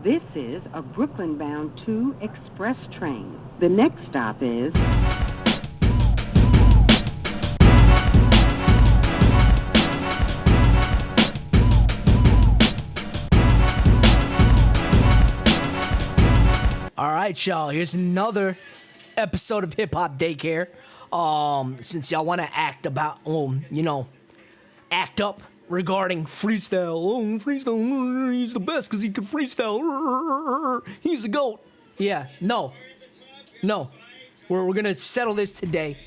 This is a Brooklyn-bound 2 express train. The next stop is... All right, y'all, here's another episode of Hip Hop Daycare. Since y'all want to act up regarding freestyle. Oh, freestyle, he's the best because he can freestyle. He's the GOAT. Yeah, no. We're going to settle this today.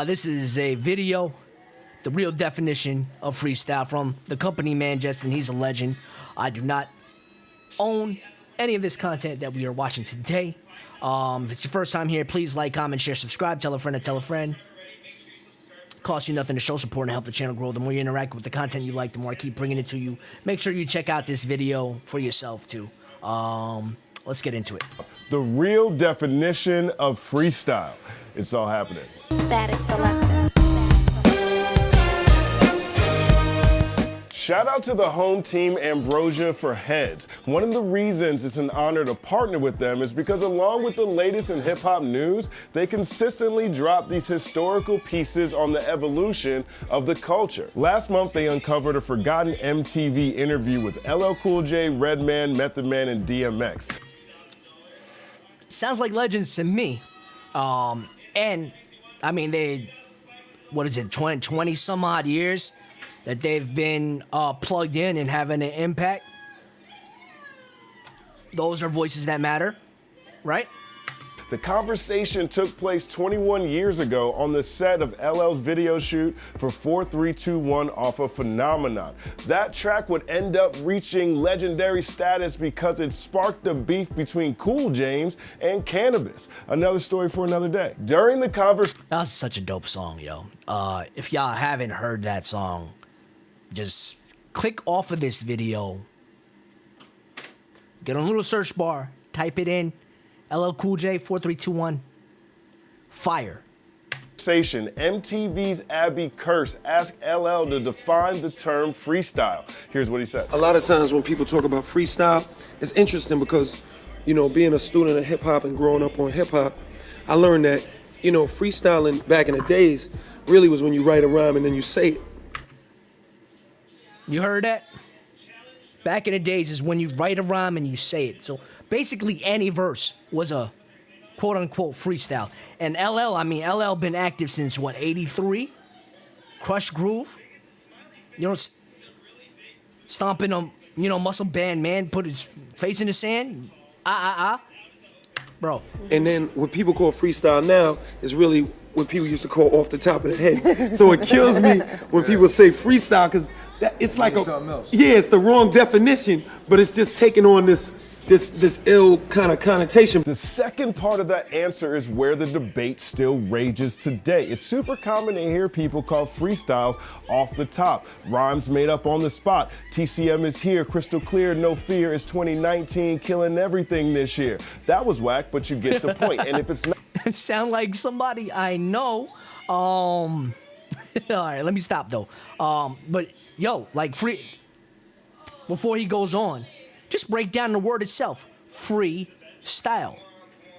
This is a video, the real definition of freestyle from TheCompanyMan, Justin. He's a legend. I do not own any of this content that we are watching today. If it's your first time here, please like, comment, share, subscribe, tell a friend to tell a friend. Costs you nothing to show support and help the channel grow. The more you interact with the content you like, the more I keep bringing it to you. Make sure you check out this video for yourself too. Let's get into it. The real definition of freestyle. It's all happening. Static selector. Shout out to the home team Ambrosia for Heads. One of the reasons it's an honor to partner with them is because along with the latest in hip hop news, they consistently drop these historical pieces on the evolution of the culture. Last month, they uncovered a forgotten MTV interview with LL Cool J, Redman, Method Man, and DMX. Sounds like legends to me. And I mean, 20 some odd years that they've been plugged in and having an impact. Those are voices that matter, right? The conversation took place 21 years ago on the set of LL's video shoot for 4321 off of Phenomenon. That track would end up reaching legendary status because it sparked the beef between Cool James and Cannabis. Another story for another day. During the conversation... That was such a dope song, yo. If y'all haven't heard that song, just click off of this video, get on a little search bar, type it in, LL Cool J 4321, fire. MTV's Abby Curse asked LL to define the term freestyle. Here's what he said. A lot of times when people talk about freestyle, it's interesting because, being a student of hip hop and growing up on hip hop, I learned that, freestyling back in the days really was when you write a rhyme and then you say it. You heard that? Back in the days is when you write a rhyme and you say it. So basically any verse was a quote-unquote freestyle. And LL been active since, 83? Crush Groove. Stomping on, muscle band man, put his face in the sand. Bro. And then what people call freestyle now is really what people used to call off the top of the head. So it kills me when people say freestyle because it's like it's the wrong definition, but it's just taking on this ill kind of connotation. The second part of that answer is where the debate still rages today. It's super common to hear people call freestyles off the top, rhymes made up on the spot. TCM is here, crystal clear, no fear. It's 2019, killing everything this year. That was whack, but you get the point. And if it's not... Sound like somebody I know. All right, let me stop though. But yo, before he goes on, just break down the word itself. Free style.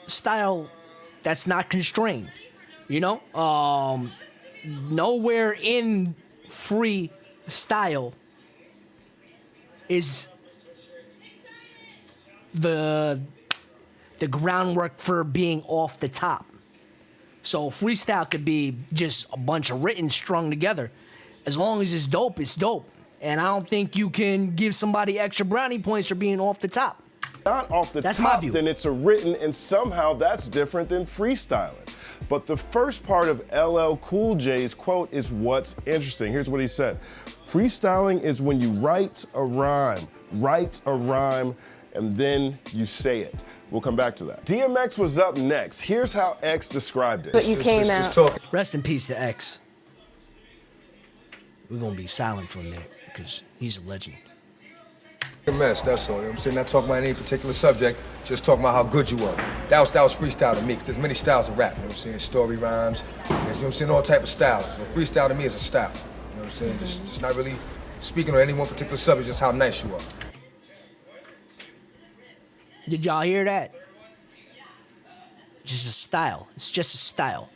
Style that's not constrained. Nowhere in free style is the groundwork for being off the top. So freestyle could be just a bunch of written strung together. As long as it's dope, it's dope. And I don't think you can give somebody extra brownie points for being off the top. Not off the that's top, my view. Then it's a written, and somehow that's different than freestyling. But the first part of LL Cool J's quote is what's interesting. Here's what he said. Freestyling is when you write a rhyme, and then you say it. We'll come back to that. DMX was up next. Here's how X described it. But you came out. Rest in peace to X. We're gonna be silent for a minute because he's a legend. A mess, that's all. I'm saying, not talking about any particular subject, just talking about how good you are. That was freestyle to me, because there's many styles of rap, I'm saying? Story rhymes, there's, all type of styles. So freestyle to me is a style, I'm saying? Just not really speaking on any one particular subject, just how nice you are. Did y'all hear that? Just a style. It's just a style.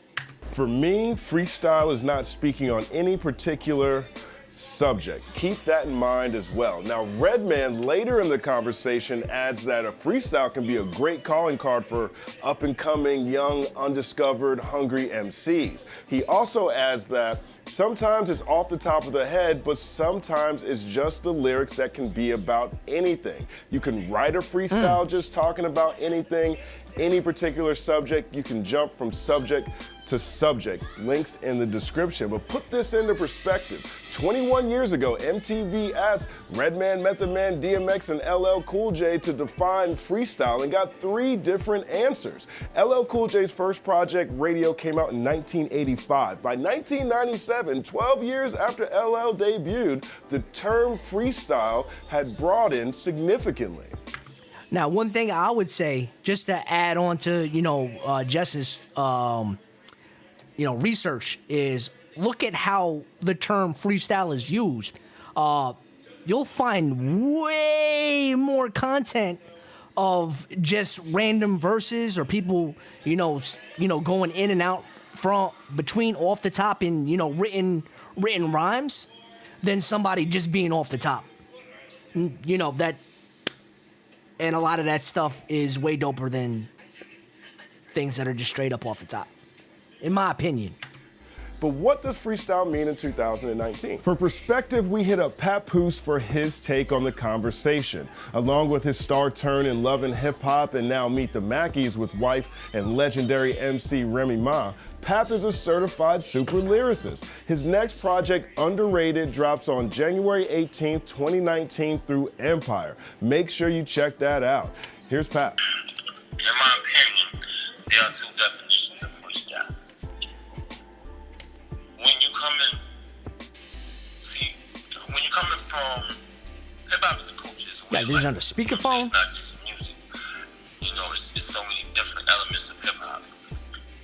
For me, freestyle is not speaking on any particular subject. Keep that in mind as well. Now, Redman later in the conversation adds that a freestyle can be a great calling card for up-and-coming, young, undiscovered, hungry MCs. He also adds that sometimes it's off the top of the head, but sometimes it's just the lyrics that can be about anything. You can write a freestyle just talking about anything, any particular subject. You can jump from subject to subject. Links in the description. But put this into perspective. 21 years ago, MTV asked Redman, Method Man, DMX, and LL Cool J to define freestyle and got 3 different answers. LL Cool J's first project, Radio, came out in 1985. By 1997, 12 years after LL debuted, the term freestyle had broadened significantly. Now, one thing I would say, just to add on to, Jess's, research, is look at how the term freestyle is used. You'll find way more content of just random verses or people, going in and out from between off the top and, written rhymes than somebody just being off the top. That. And a lot of that stuff is way doper than things that are just straight up off the top, in my opinion. But what does freestyle mean in 2019? For perspective, we hit up Papoose for his take on the conversation. Along with his star turn in Love and Hip Hop and now Meet the Mackies with wife and legendary MC Remy Ma, Pap is a certified super lyricist. His next project, Underrated, drops on January 18th, 2019 through Empire. Make sure you check that out. Here's Pap. In my opinion, there are 2 definitions of freestyle. When you coming from hip-hop is a culture. It's a way Yeah, this is on the speakerphone. It's not just music. It's so many different elements of hip-hop.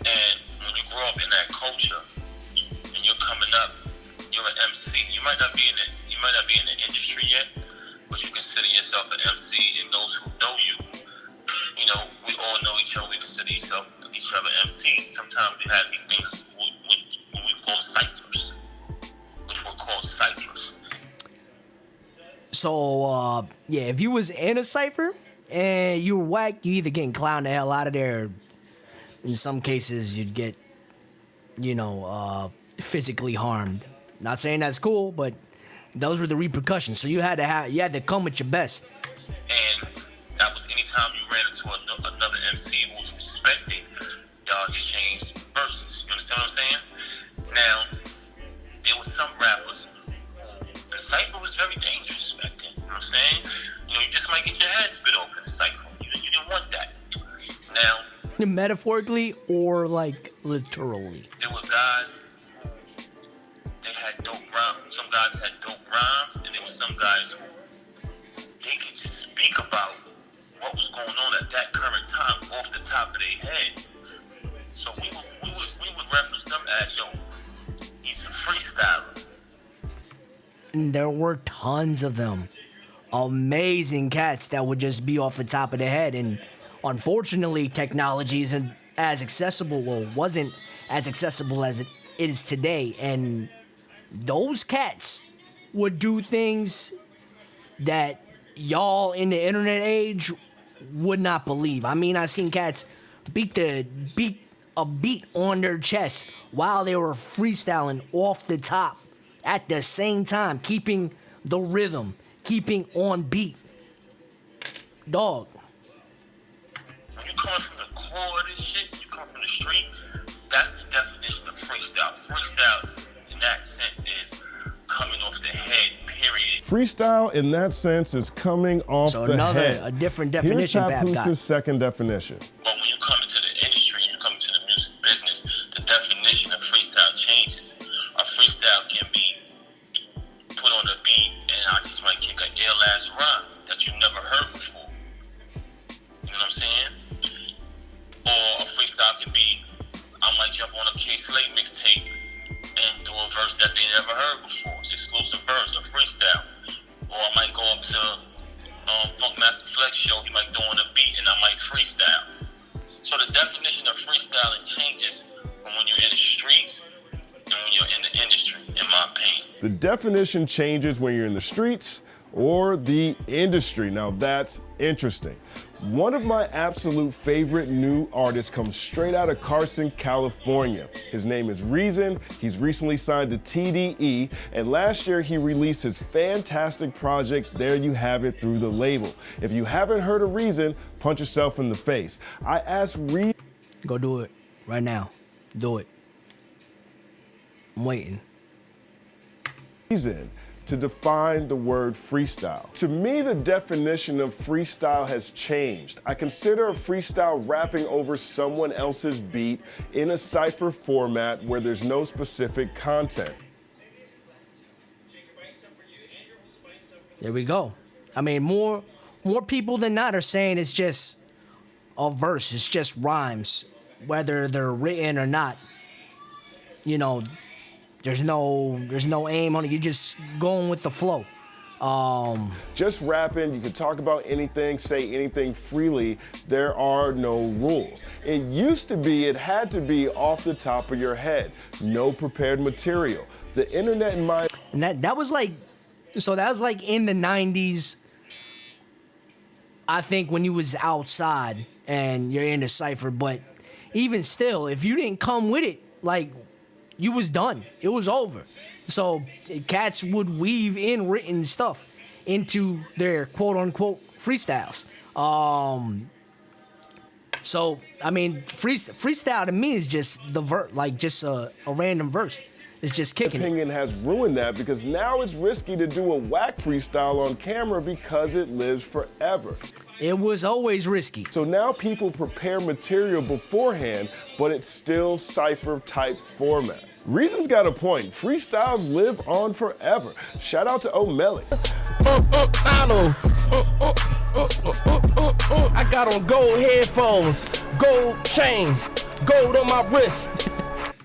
And when you grow up in that culture and you're coming up, you're an MC. You might not be in the industry yet, but you consider yourself an MC, and those who know you, we all know each other. We consider each other MCs. Sometimes we have these things what we call ciphers, which were called ciphers. So, if you was in a cipher and you were whack, you either getting clowned the hell out of there. In some cases, you'd get, physically harmed. Not saying that's cool, but those were the repercussions. So you had to come with your best. And that was anytime you ran into another MC who was respecting, y'all exchanged verses. You understand what I'm saying? Now, there were some rappers. The cypher was very dangerous back then. You know what I'm saying? You just might get your head spit off in the cypher. You didn't want that. Now, metaphorically or like literally. There were guys who they had dope rhymes. Some guys had dope rhymes, and there were some guys who they could just speak about what was going on at that current time off the top of their head. So we would reference them as, he's a freestyler. And there were tons of them. Amazing cats that would just be off the top of their head. And unfortunately, technology isn't as accessible, wasn't as accessible as it is today. And those cats would do things that y'all in the internet age would not believe. I mean, I've seen cats beat a beat on their chest while they were freestyling off the top at the same time, keeping the rhythm, keeping on beat. Dog. When you come from the core of this shit, you come from the street, that's the definition of freestyle. Freestyle, in that sense, is coming off the head, period. Freestyle, in that sense, is coming off the head. A different definition. Here's Papooses' second definition. But when you come into the industry, you come into the music business, the definition of freestyle changes. A freestyle can be put on a beat, and I just might kick an ill-ass rhyme that you never heard before. You know what I'm saying? Or a freestyle can be, I might jump on a K-Slate mixtape and do a verse that they never heard before. It's exclusive verse, a freestyle. Or I might go up to Funk Master Flex show, he might throw on a beat definition changes when you're in the streets or the industry. Now that's interesting. One of my absolute favorite new artists comes straight out of Carson, California. His name is Reason. He's recently signed to TDE, and last year he released his fantastic project, There You Have It, through the label. If you haven't heard of Reason, punch yourself in the face. I asked Reason. Go do it right now. Do it. I'm waiting. To define the word freestyle. To me, the definition of freestyle has changed. I consider a freestyle rapping over someone else's beat in a cypher format where there's no specific content. There we go. I mean, more people than not are saying it's just a verse. It's just rhymes, whether they're written or not. You know, there's no aim on it. You're just going with the flow. Just rapping, you can talk about anything, say anything freely. There are no rules. It used to be, it had to be off the top of your head. No prepared material. The internet in my... And that was like, so that was like in the 90s. I think when you was outside and you're in the cypher, but even still, if you didn't come with it, like, you was done. It was over. So cats would weave in written stuff into their quote unquote freestyles. So I mean, freestyle to me is just the like just a random verse. It's just kicking it. Opinion has ruined that because now it's risky to do a whack freestyle on camera because it lives forever. It was always risky. So now people prepare material beforehand, but it's still cypher type format. Reason's got a point. Freestyles live on forever. Shout out to O'Malley. I got on gold headphones, gold chain, gold on my wrist.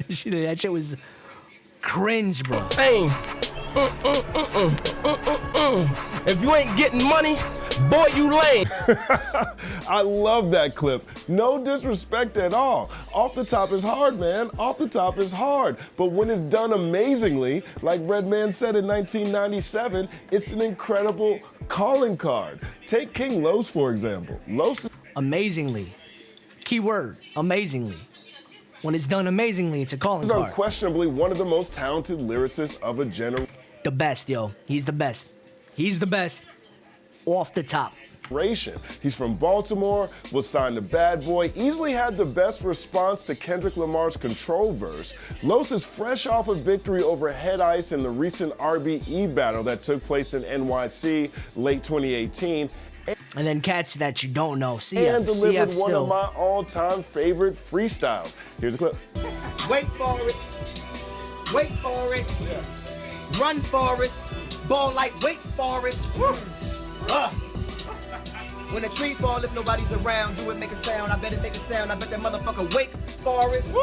That shit was cringe, bro. Hey. If you ain't getting money, boy, you lame. I love that clip. No disrespect at all. Off the top is hard, man. Off the top is hard. But when it's done amazingly, like Redman said in 1997, it's an incredible calling card. Take King Los, for example. Los. Amazingly. Keyword, amazingly. When it's done amazingly, it's a calling card. He's unquestionably one of the most talented lyricists of a generation. The best, yo. He's the best. He's the best. Off the top. He's from Baltimore, was signed to Bad Boy, easily had the best response to Kendrick Lamar's Control verse. Los is fresh off a victory over Head Ice in the recent RBE battle that took place in NYC late 2018. And then cats that you don't know. CF, and delivered CF one still. of my all-time favorite freestyles. Here's a clip. Wait for it. Wait for it. Yeah. Run for it. Ball like Wake Forest. When a tree fall, if nobody's around, do it make a sound. I bet it make a sound. I bet that motherfucker Wake Forest.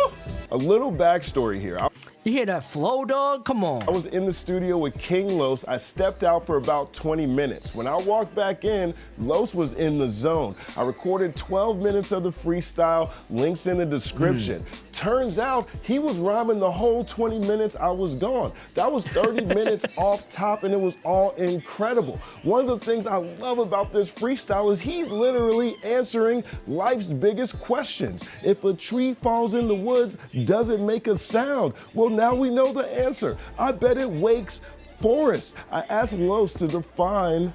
A little backstory here. You hear that flow, dog? Come on. I was in the studio with King Los. I stepped out for about 20 minutes. When I walked back in, Los was in the zone. I recorded 12 minutes of the freestyle, links in the description. Turns out he was rhyming the whole 20 minutes I was gone. That was 30 minutes off top, and it was all incredible. One of the things I love about this freestyle is he's literally answering life's biggest questions. If a tree falls in the woods, does it make a sound? Well, now we know the answer. I bet it wakes forests. I asked Los to define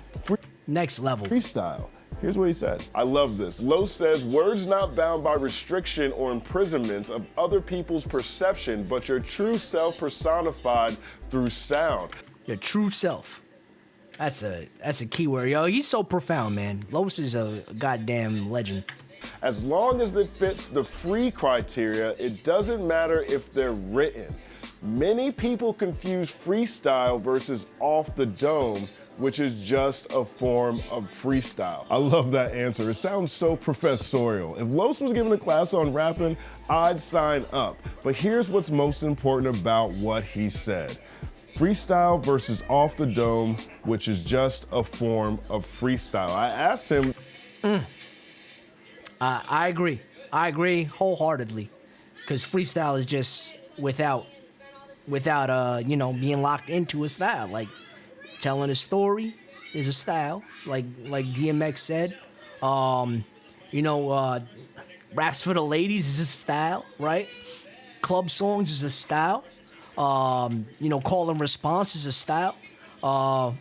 next level freestyle. Here's what he said. I love this. Los says, words not bound by restriction or imprisonments of other people's perception, but your true self personified through sound. Your true self. That's a key word, yo. He's so profound, man. Los is a goddamn legend. As long as it fits the free criteria, it doesn't matter if they're written. Many people confuse freestyle versus off the dome, which is just a form of freestyle. I love that answer. It sounds so professorial. If Los was given a class on rapping, I'd sign up. But here's what's most important about what he said. Freestyle versus off the dome, which is just a form of freestyle. I asked him. I agree. I agree wholeheartedly. Because freestyle is just without without you know, being locked into a style. Like telling a story is a style, like DMX said. You know, raps for the ladies is a style, right? Club songs is a style. You know, call and response is a style. You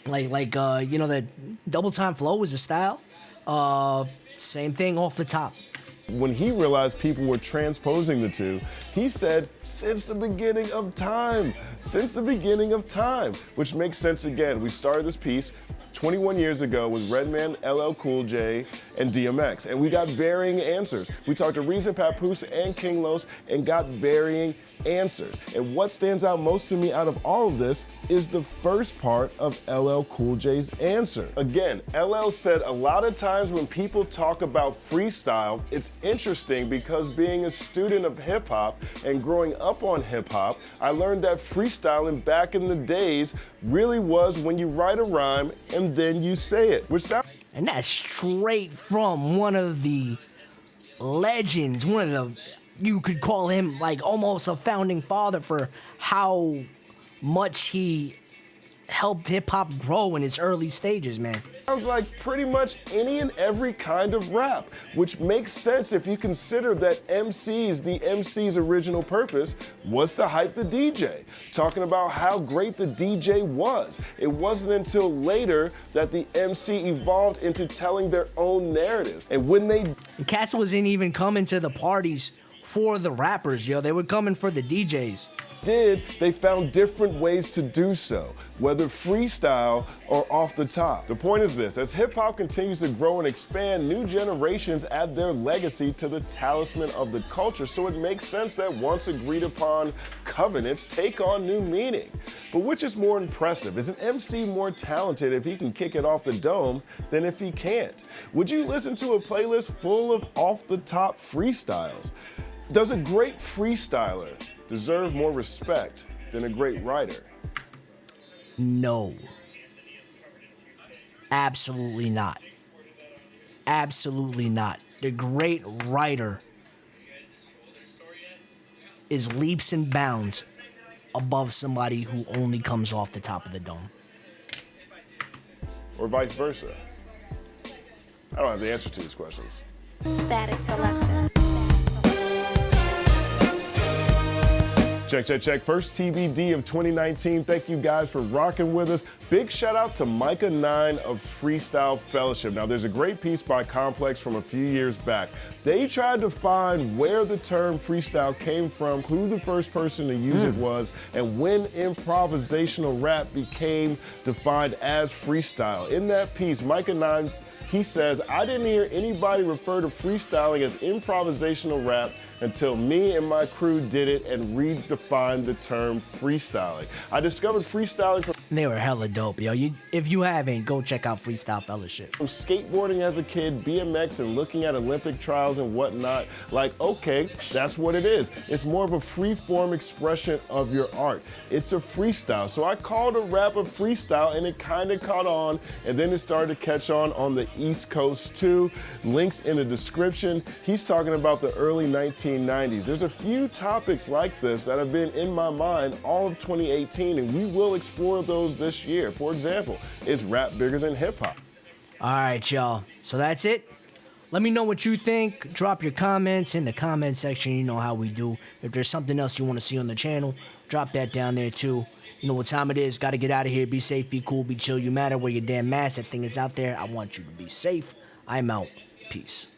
know, the double time flow is a style. Same thing off the top. When he realized people were transposing the two, he said, since the beginning of time, which makes sense again. We started this piece 21 years ago with Redman, LL Cool J, and DMX, and we got varying answers. We talked to Reason Papoose and King Los and got varying answers. And what stands out most to me out of all of this is the first part of LL Cool J's answer. Again, LL said a lot of times when people talk about freestyle, it's interesting because being a student of hip hop and growing up on hip hop, I learned that freestyling back in the days really was when you write a rhyme and then you say it, which sounds. And that's straight from one of the legends, one of the, you could call him like almost a founding father for how much he helped hip hop grow in its early stages, man. Sounds like pretty much any and every kind of rap, which makes sense if you consider that the MC's original purpose was to hype the DJ, talking about how great the DJ was. It wasn't until later that the MC evolved into telling their own narratives. And when Cats wasn't even coming to the parties for the rappers, yo. They were coming for the DJs. They found different ways to do so, whether freestyle or off the top. The point is this: as hip hop continues to grow and expand, new generations add their legacy to the talisman of the culture, so it makes sense that once agreed upon covenants take on new meaning. But which is more impressive? Is an MC more talented if he can kick it off the dome than if he can't? Would you listen to a playlist full of off the top freestyles? Does a great freestyler deserve more respect than a great writer? No. Absolutely not. Absolutely not. The great writer is leaps and bounds above somebody who only comes off the top of the dome. Or vice versa? I don't have the answer to these questions. Static selector. Check. First TBD of 2019. Thank you guys for rocking with us. Big shout out to Micah 9 of Freestyle Fellowship. Now, there's a great piece by Complex from a few years back. They tried to find where the term freestyle came from, who the first person to use it was, and when improvisational rap became defined as freestyle. In that piece, Micah 9, he says, I didn't hear anybody refer to freestyling as improvisational rap until me and my crew did it and redefined the term freestyling. I discovered freestyling from They were hella dope, yo. If you haven't, go check out Freestyle Fellowship. From skateboarding as a kid, BMX, and looking at Olympic trials and whatnot, like, okay, that's what it is. It's more of a free-form expression of your art. It's a freestyle. So I called a rap a freestyle, and it kind of caught on, and then it started to catch on the East Coast too. Links in the description. He's talking about the early 1990s. There's a few topics like this that have been in my mind all of 2018, and we will explore those this year. For example, is rap bigger than hip hop? All right, y'all. So that's it. Let me know what you think. Drop your comments in the comment section. You know how we do. If there's something else you want to see on the channel, drop that down there too. You know what time it is. Got to get out of here. Be safe, be cool, be chill. You matter. Wear your damn mask. That thing is out there. I want you to be safe. I'm out. Peace.